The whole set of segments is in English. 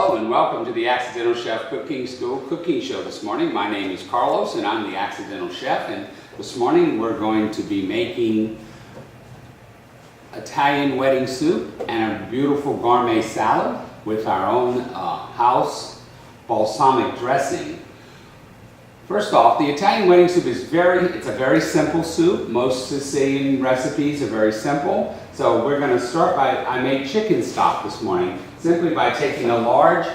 Hello and welcome to the Accidental Chef Cooking School Cooking Show this morning. My name is Carlos and I'm the Accidental Chef, and this morning we're going to be making Italian wedding soup and a beautiful gourmet salad with our own house balsamic dressing. First off, the Italian wedding soup is it's a very simple soup. Most Sicilian recipes are very simple. So we're going to start I made chicken stock this morning simply by taking a large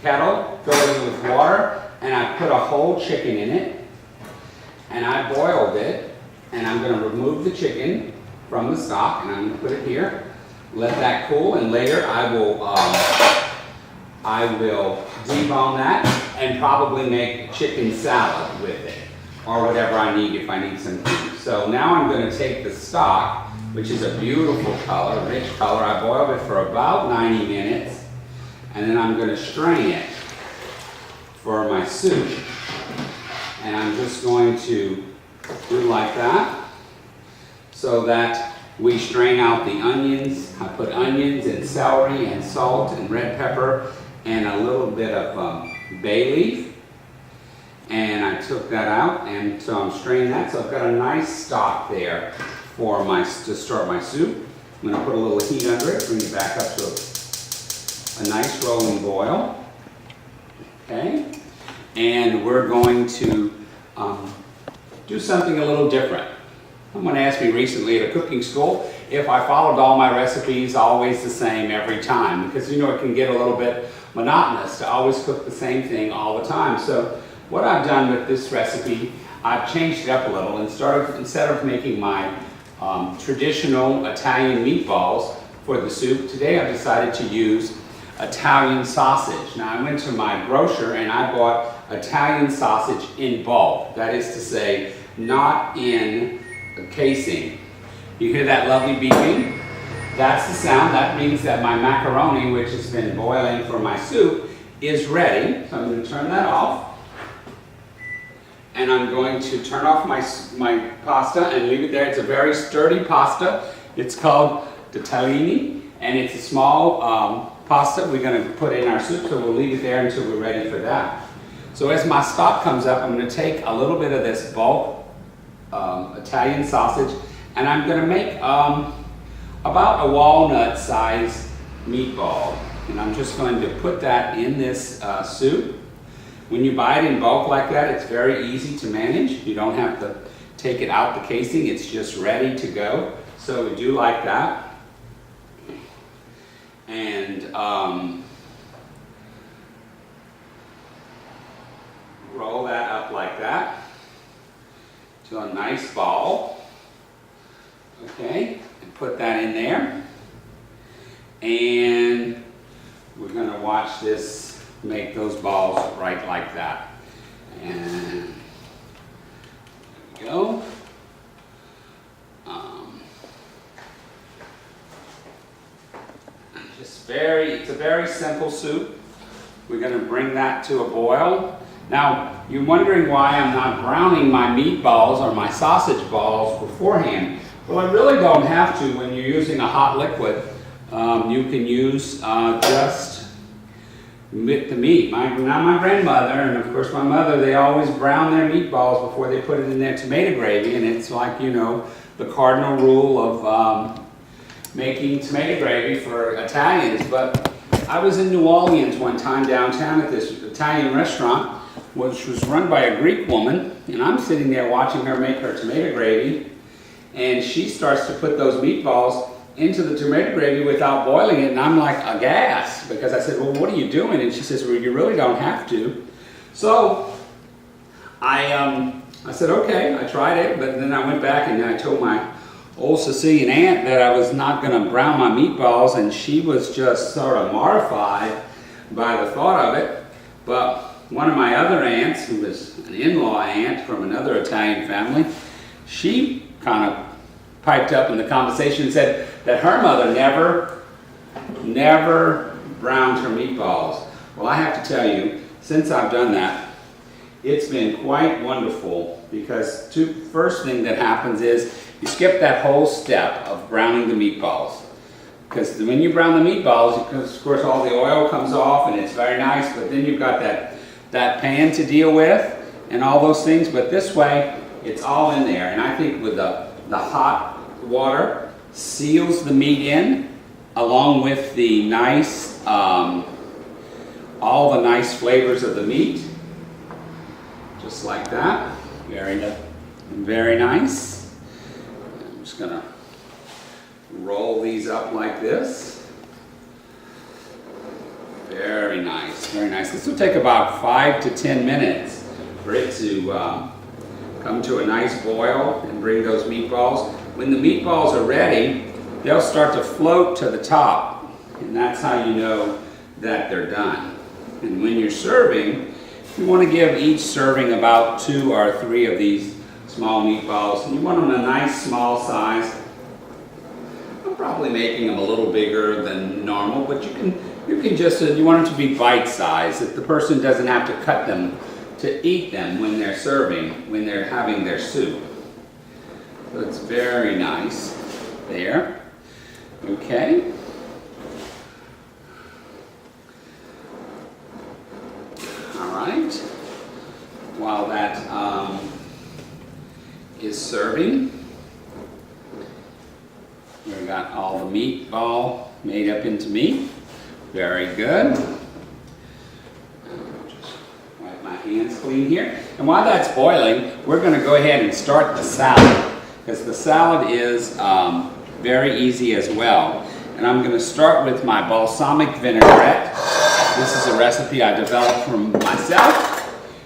kettle, filling it with water, and I put a whole chicken in it, and I boiled it, and I'm going to remove the chicken from the stock, and I'm going to put it here, let that cool, and later I will debone that and probably make chicken salad with it, or whatever I need if I need some food. So now I'm going to take the stock, which is a beautiful color, rich color. I boiled it for about 90 minutes, and then I'm going to strain it for my soup. And I'm just going to do like that, so that we strain out the onions. I put onions and celery and salt and red pepper and a little bit of bay leaf. And I took that out, and so I'm straining that. So I've got a nice stock there for to start my soup. I'm going to put a little heat under it, bring it back up to a nice rolling boil. Okay, and we're going to do something a little different. Someone asked me recently at a cooking school if I followed all my recipes always the same every time, because you know it can get a little bit monotonous to always cook the same thing all the time. So what I've done with this recipe, I've changed it up a little, and instead of making my traditional Italian meatballs for the soup, today I've decided to use Italian sausage. Now I went to my grocer and I bought Italian sausage in bulk. That is to say, not in a casing. You hear that lovely beeping? That's the sound. That means that my macaroni, which has been boiling for my soup, is ready. So I'm going to turn that off. And I'm going to turn off my pasta and leave it there. It's a very sturdy pasta. It's called tortellini, and it's a small pasta we're going to put in our soup, so we'll leave it there until we're ready for that. So as my stock comes up, I'm going to take a little bit of this bulk Italian sausage, and I'm going to make about a walnut-sized meatball. And I'm just going to put that in this soup. When you buy it in bulk like that, it's very easy to manage. You don't have to take it out the casing. It's just ready to go. So we do like that. And roll that up like that to a nice ball. Okay, and put that in there. And we're going to watch this make those balls right like that. And there we go. It's a very simple soup. We're going to bring that to a boil. Now, you're wondering why I'm not browning my meatballs or my sausage balls beforehand. Well, I really don't have to when you're using a hot liquid. You can use just the meat. My grandmother, and of course my mother, they always brown their meatballs before they put it in their tomato gravy, and it's like, you know, the cardinal rule of making tomato gravy for Italians. But I was in New Orleans one time downtown at this Italian restaurant, which was run by a Greek woman, and I'm sitting there watching her make her tomato gravy, and she starts to put those meatballs into the tomato gravy without boiling it, and I'm like aghast, because I said, well, what are you doing? And she says, well, you really don't have to. So I said, okay, I tried it, but then I went back and I told my old Sicilian aunt that I was not going to brown my meatballs, and she was just sort of mortified by the thought of it. But one of my other aunts, who was an in-law aunt from another Italian family, she kind of piped up in the conversation and said that her mother never browned her meatballs. Well, I have to tell you, since I've done that, it's been quite wonderful, because first thing that happens is you skip that whole step of browning the meatballs. Because when you brown the meatballs, because of course all the oil comes off and it's very nice, but then you've got that pan to deal with and all those things. But this way, it's all in there. And I think with the hot water seals the meat in, along with the nice, all the nice flavors of the meat. Just like that. Very nice. I'm just gonna roll these up like this. Very nice, very nice. This will take about 5 to 10 minutes for it to come to a nice boil and bring those meatballs. When the meatballs are ready, they'll start to float to the top, and that's how you know that they're done. And when you're serving, you want to give each serving about 2 or 3 of these small meatballs, and you want them a nice small size. I'm probably making them a little bigger than normal, but you can just, you want them to be bite-sized, that the person doesn't have to cut them to eat them when they're serving, when they're having their soup. So it's very nice there. Okay. All right. While that is serving, we've got all the meatball made up into meat. Very good. Just wipe my hands clean here. And while that's boiling, we're going to go ahead and start the salad, because the salad is very easy as well. And I'm going to start with my balsamic vinaigrette. This is a recipe I developed for myself.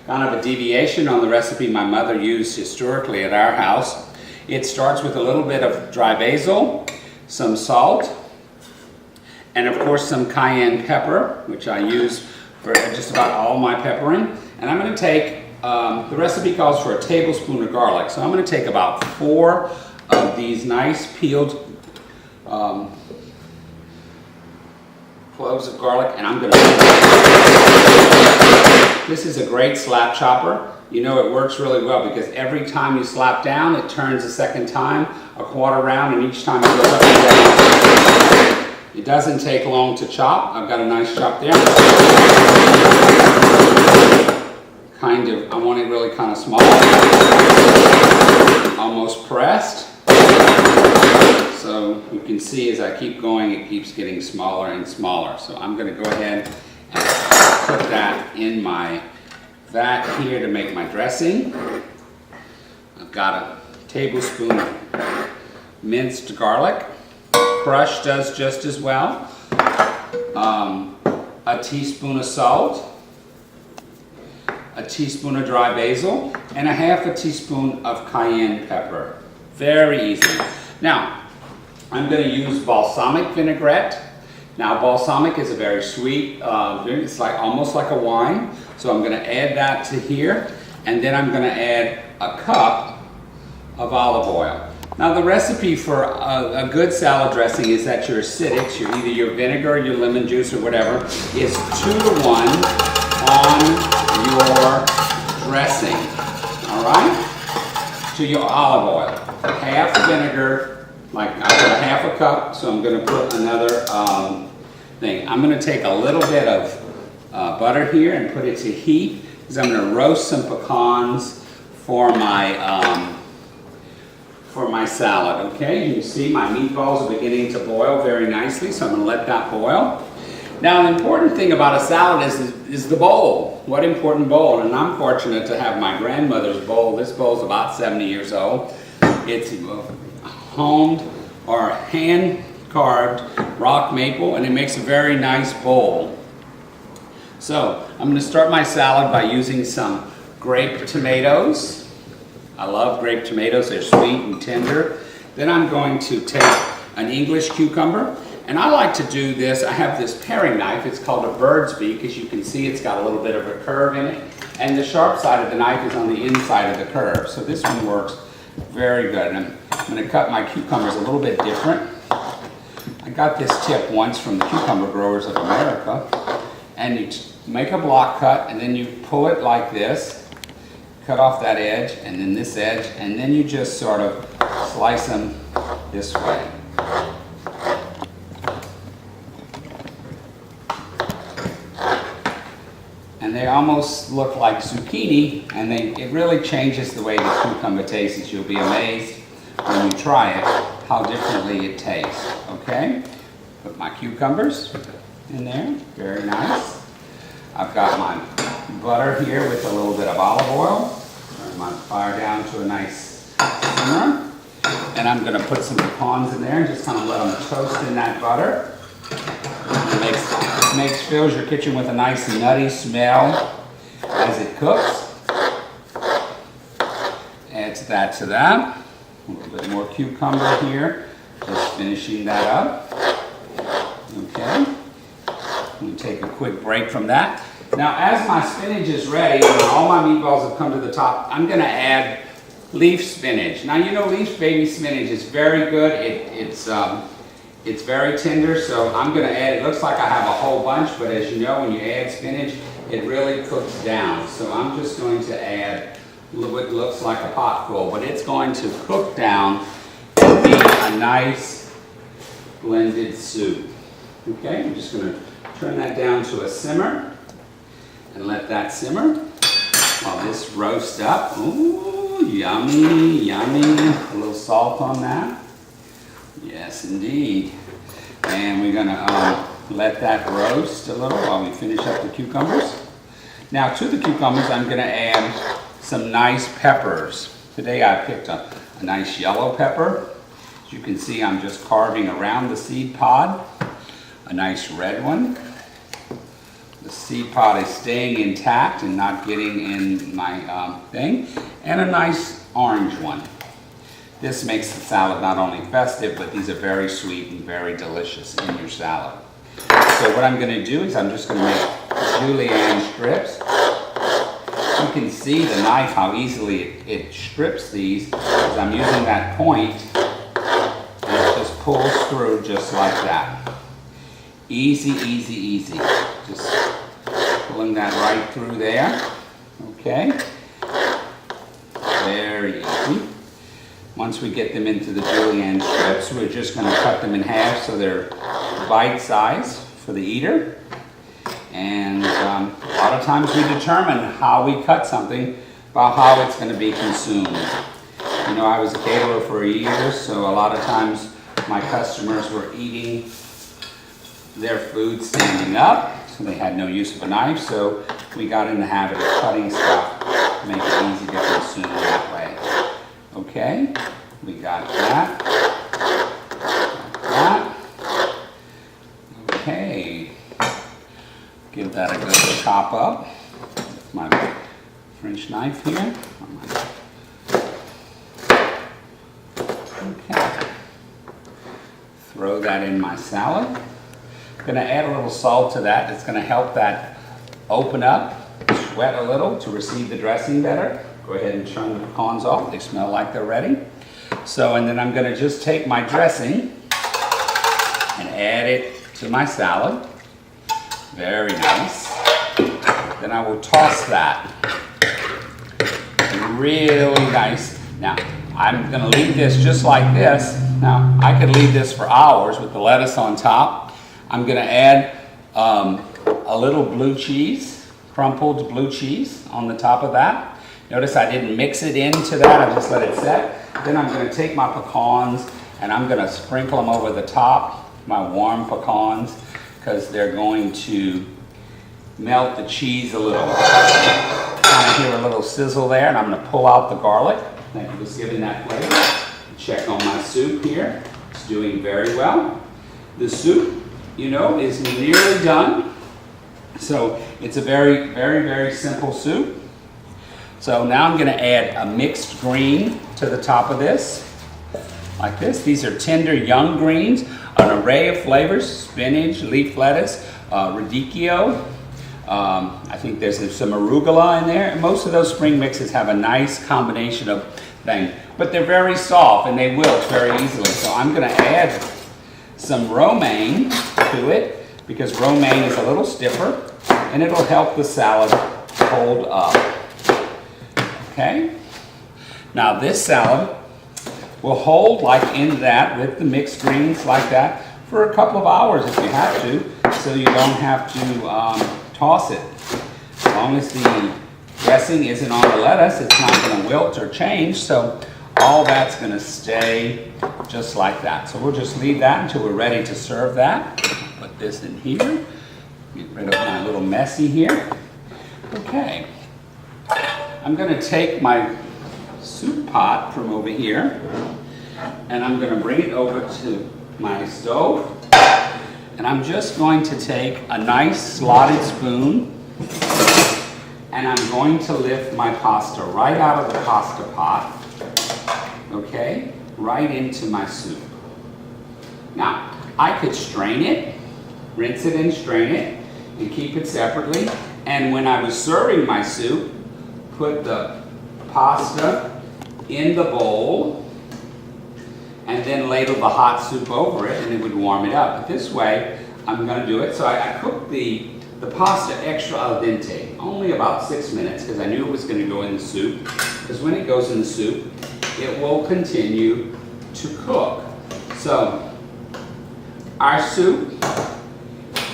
Kind of a deviation on the recipe my mother used historically at our house. It starts with a little bit of dry basil, some salt, and of course some cayenne pepper, which I use for just about all my peppering. And I'm going to take, the recipe calls for a tablespoon of garlic, so I'm going to take about 4 of these nice peeled cloves of garlic, and I'm going to... This is a great slap chopper. You know it works really well because every time you slap down, it turns a second time, a quarter round, and each time it goes up and down. It doesn't take long to chop. I've got a nice chop there. Kind of, I want it really kind of small. Almost pressed. So you can see as I keep going, it keeps getting smaller and smaller. So I'm going to go ahead and put that in my vat here to make my dressing. I've got a tablespoon of minced garlic. Crushed does just as well. A teaspoon of salt, a teaspoon of dry basil, and a half a teaspoon of cayenne pepper. Very easy. Now, I'm going to use balsamic vinaigrette. Now, balsamic is a very sweet, it's like almost like a wine. So I'm going to add that to here, and then I'm going to add a cup of olive oil. Now, the recipe for a good salad dressing is that your acidics, either your vinegar or your lemon juice or whatever, is 2 to 1 on your dressing. All right? To your olive oil. Half vinegar, like I put a half a cup, so I'm going to put another thing. I'm going to take a little bit of butter here and put it to heat, because I'm going to roast some pecans for my salad. Okay, you see my meatballs are beginning to boil very nicely, so I'm going to let that boil. Now, the important thing about a salad is the bowl. What important bowl? And I'm fortunate to have my grandmother's bowl. This bowl is about 70 years old. It's honed or hand-carved rock maple, and it makes a very nice bowl. So, I'm going to start my salad by using some grape tomatoes. I love grape tomatoes. They're sweet and tender. Then I'm going to take an English cucumber, and I like to do this. I have this paring knife. It's called a bird's beak. As you can see, it's got a little bit of a curve in it, and the sharp side of the knife is on the inside of the curve. So this one works very good. And I'm going to cut my cucumbers a little bit different. I got this tip once from the Cucumber Growers of America, and you make a block cut, and then you pull it like this. Cut off that edge, and then this edge, and then you just sort of slice them this way. and they almost look like zucchini, and it really changes the way the cucumber tastes. You'll be amazed when you try it how differently it tastes. Okay, put my cucumbers in there, very nice. I've got my butter here with a little bit of olive oil. Turn my fire down to a nice simmer, and I'm going to put some pecans in there and just kind of let them toast in that butter. It fills your kitchen with a nice nutty smell as it cooks. Add that to that. A little bit more cucumber here. Just finishing that up. Okay. We'll take a quick break from that. Now, as my spinach is ready, and all my meatballs have come to the top, I'm going to add leaf spinach. Now, you know, leaf baby spinach is very good. It's very tender, so I'm going to add, it looks like I have a whole bunch, but as you know, when you add spinach, it really cooks down. So I'm just going to add what looks like a pot full, but it's going to cook down and be a nice blended soup. Okay, I'm just going to turn that down to a simmer and let that simmer while this roasts up. Ooh, yummy, yummy. A little salt on that. Yes, indeed. And we're going to let that roast a little while we finish up the cucumbers. Now, to the cucumbers, I'm going to add some nice peppers. Today I picked a nice yellow pepper. As you can see, I'm just carving around the seed pod. A nice red one. The seed pod is staying intact and not getting in my thing. And a nice orange one. This makes the salad not only festive, but these are very sweet and very delicious in your salad. So what I'm going to do is I'm just going to make julienne strips. You can see the knife, how easily it strips these, because I'm using that point, and it just pulls through just like that. Easy, easy, easy. Just pulling that right through there. Okay. Very easy. Once we get them into the julienne strips, we're just going to cut them in half so they're bite size for the eater. And a lot of times we determine how we cut something by how it's going to be consumed. You know, I was a caterer for a year, so a lot of times my customers were eating their food standing up, so they had no use of a knife, so we got in the habit of cutting stuff to make it easy to consume that way. Okay, we got that. Okay, give that a good chop up with my French knife here. Okay, throw that in my salad. I'm going to add a little salt to that. It's going to help that open up, sweat a little to receive the dressing better. Go ahead and turn the pecans off. They smell like they're ready. So, and then I'm going to just take my dressing and add it to my salad. Very nice. Then I will toss that. Really nice. Now, I'm going to leave this just like this. Now, I could leave this for hours with the lettuce on top. I'm going to add a little blue cheese, crumpled blue cheese on the top of that. Notice I didn't mix it into that, I just let it set. Then I'm going to take my pecans and I'm going to sprinkle them over the top, my warm pecans, because they're going to melt the cheese a little. Kind of hear a little sizzle there, and I'm going to pull out the garlic. Thank you for giving that flavor. Check on my soup here. It's doing very well. The soup, you know, is nearly done. So it's a very, very, very simple soup. So now I'm going to add a mixed green to the top of this, like this. These are tender young greens, an array of flavors: spinach, leaf lettuce, radicchio. I think there's some arugula in there. And most of those spring mixes have a nice combination of things, but they're very soft and they wilt very easily. So I'm going to add some romaine to it because romaine is a little stiffer and it'll help the salad hold up. Okay, now this salad will hold like in that with the mixed greens like that for a couple of hours if you have to, so you don't have to toss it. long as the dressing isn't on the lettuce, it's not going to wilt or change. So all that's going to stay just like that. So we'll just leave that until we're ready to serve that. Put this in here. Get rid of my little messy here. Okay. I'm going to take my soup pot from over here and I'm going to bring it over to my stove. And I'm just going to take a nice slotted spoon and I'm going to lift my pasta right out of the pasta pot, okay, right into my soup. Now, I could strain it, rinse it and strain it, and keep it separately. And when I was serving my soup, put the pasta in the bowl and then ladle the hot soup over it and it would warm it up. But this way, I'm going to do it. So I cooked the pasta extra al dente, only about 6 minutes, because I knew it was going to go in the soup. Because when it goes in the soup, it will continue to cook. So our soup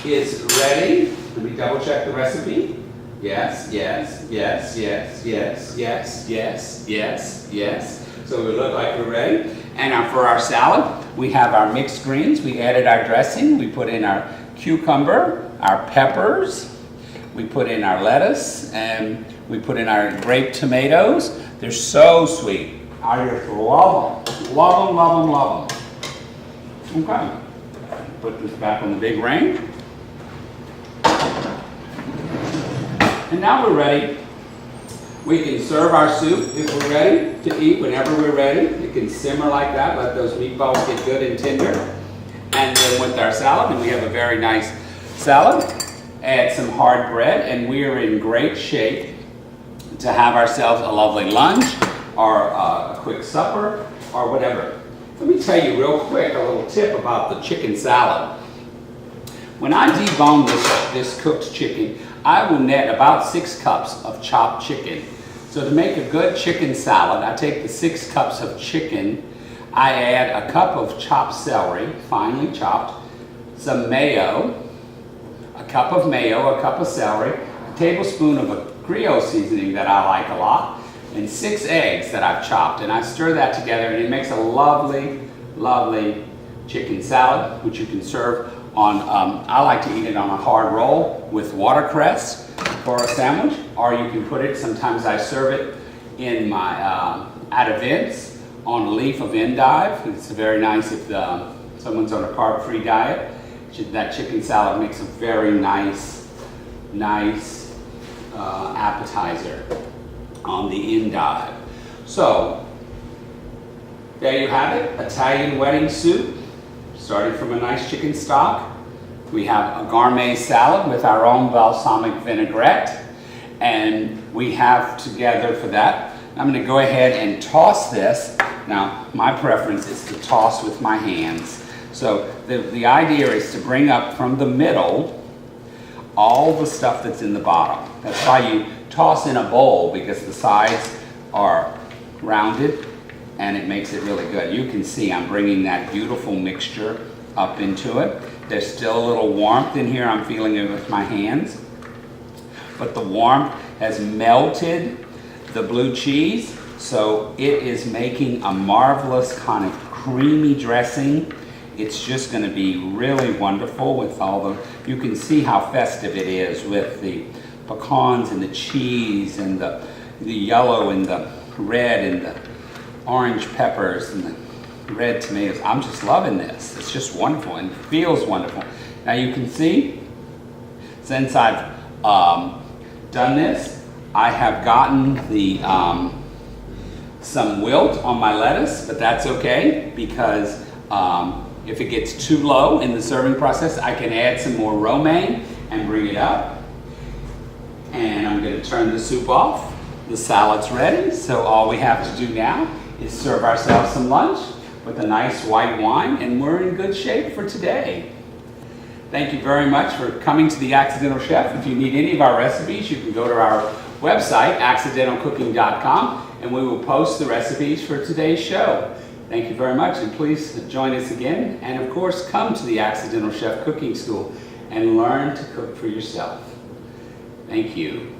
is ready. Let me double check the recipe. Yes, yes, yes, yes, yes, yes, yes, yes, yes. So it look like we're ready. And for our salad, we have our mixed greens. We added our dressing. We put in our cucumber, our peppers. We put in our lettuce, and we put in our grape tomatoes. They're so sweet. I just love them. Love them, love them, love them. Okay. Put this back on the big range. And now we're ready. We can serve our soup if we're ready to eat whenever we're ready. It can simmer like that, let those meatballs get good and tender. And then with our salad, and we have a very nice salad, add some hard bread, and we are in great shape to have ourselves a lovely lunch or a quick supper or whatever. Let me tell you real quick a little tip about the chicken salad. When I debone this cooked chicken, I will net about 6 cups of chopped chicken. So to make a good chicken salad, I take the 6 cups of chicken, I add a cup of chopped celery, finely chopped, some mayo, a cup of mayo, a cup of celery, a tablespoon of a Creole seasoning that I like a lot, and 6 eggs that I've chopped. And I stir that together and it makes a lovely, lovely chicken salad, which you can serve on, I like to eat it on a hard roll with watercress for a sandwich, or you can put it, sometimes I serve it in my, at events on a leaf of endive. It's very nice if someone's on a carb-free diet. That chicken salad makes a very nice appetizer on the endive. So, there you have it, Italian wedding soup. Starting from a nice chicken stock. We have a gourmet salad with our own balsamic vinaigrette. And we have together for that, I'm going to go ahead and toss this. Now, my preference is to toss with my hands. So the idea is to bring up from the middle all the stuff that's in the bottom. That's why you toss in a bowl, because the sides are rounded and it makes it really good. You can see I'm bringing that beautiful mixture up into it. There's still a little warmth in here. I'm feeling it with my hands. But the warmth has melted the blue cheese, so it is making a marvelous kind of creamy dressing. It's just going to be really wonderful with all the, you can see how festive it is with the pecans and the cheese and the yellow and the red and the orange peppers and the red tomatoes. I'm just loving this. It's just wonderful and feels wonderful. Now you can see, since I've done this, I have gotten the some wilt on my lettuce, but that's okay, because if it gets too low in the serving process, I can add some more romaine and bring it up. And I'm going to turn the soup off. The salad's ready, so all we have to do now is serve ourselves some lunch with a nice white wine, and we're in good shape for today. Thank you very much for coming to The Accidental Chef. If you need any of our recipes, you can go to our website, accidentalcooking.com, and we will post the recipes for today's show. Thank you very much, and please join us again. And of course, come to the Accidental Chef Cooking School and learn to cook for yourself. Thank you.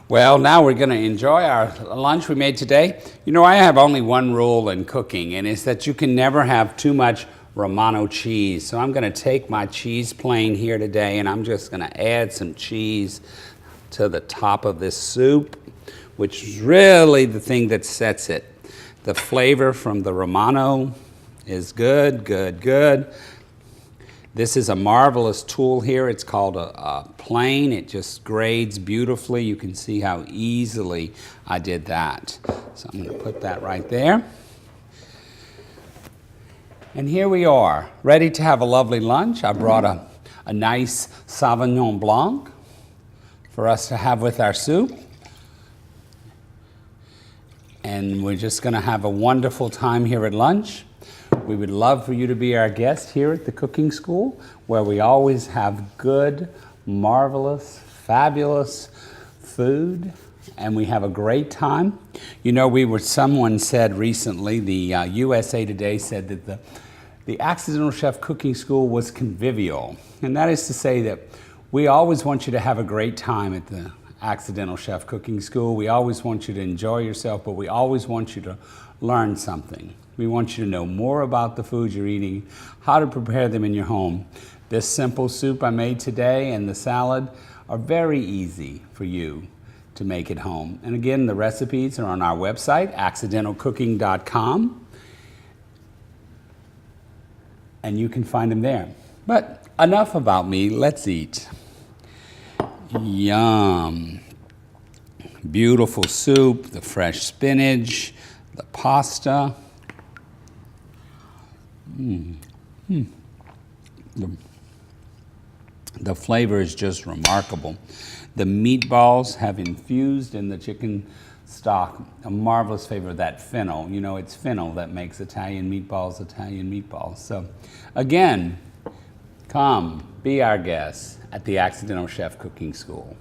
Well, now we're going to enjoy our lunch we made today. You know, I have only one rule in cooking, and it's that you can never have too much Romano cheese. So I'm going to take my cheese plane here today, and I'm just going to add some cheese to the top of this soup, which is really the thing that sets it. The flavor from the Romano is good, good, good. This is a marvelous tool here. It's called a plane. It just grades beautifully. You can see how easily I did that. So I'm going to put that right there. And here we are, ready to have a lovely lunch. I brought a nice Sauvignon Blanc for us to have with our soup. And we're just going to have a wonderful time here at lunch. We would love for you to be our guest here at the cooking school, where we always have good, marvelous, fabulous food, and we have a great time. You know, someone said recently, the USA Today said that the Accidental Chef Cooking School was convivial. And that is to say that we always want you to have a great time at the Accidental Chef Cooking School. We always want you to enjoy yourself, but we always want you to learn something. We want you to know more about the foods you're eating, how to prepare them in your home. This simple soup I made today and the salad are very easy for you to make at home. And again, the recipes are on our website, accidentalcooking.com, and you can find them there. But enough about me, let's eat. Yum. Beautiful soup, the fresh spinach, the pasta. The flavor is just remarkable. The meatballs have infused in the chicken stock a marvelous flavor of that fennel. You know, it's fennel that makes Italian meatballs Italian meatballs. So again, come be our guest at the Accidental Chef Cooking School.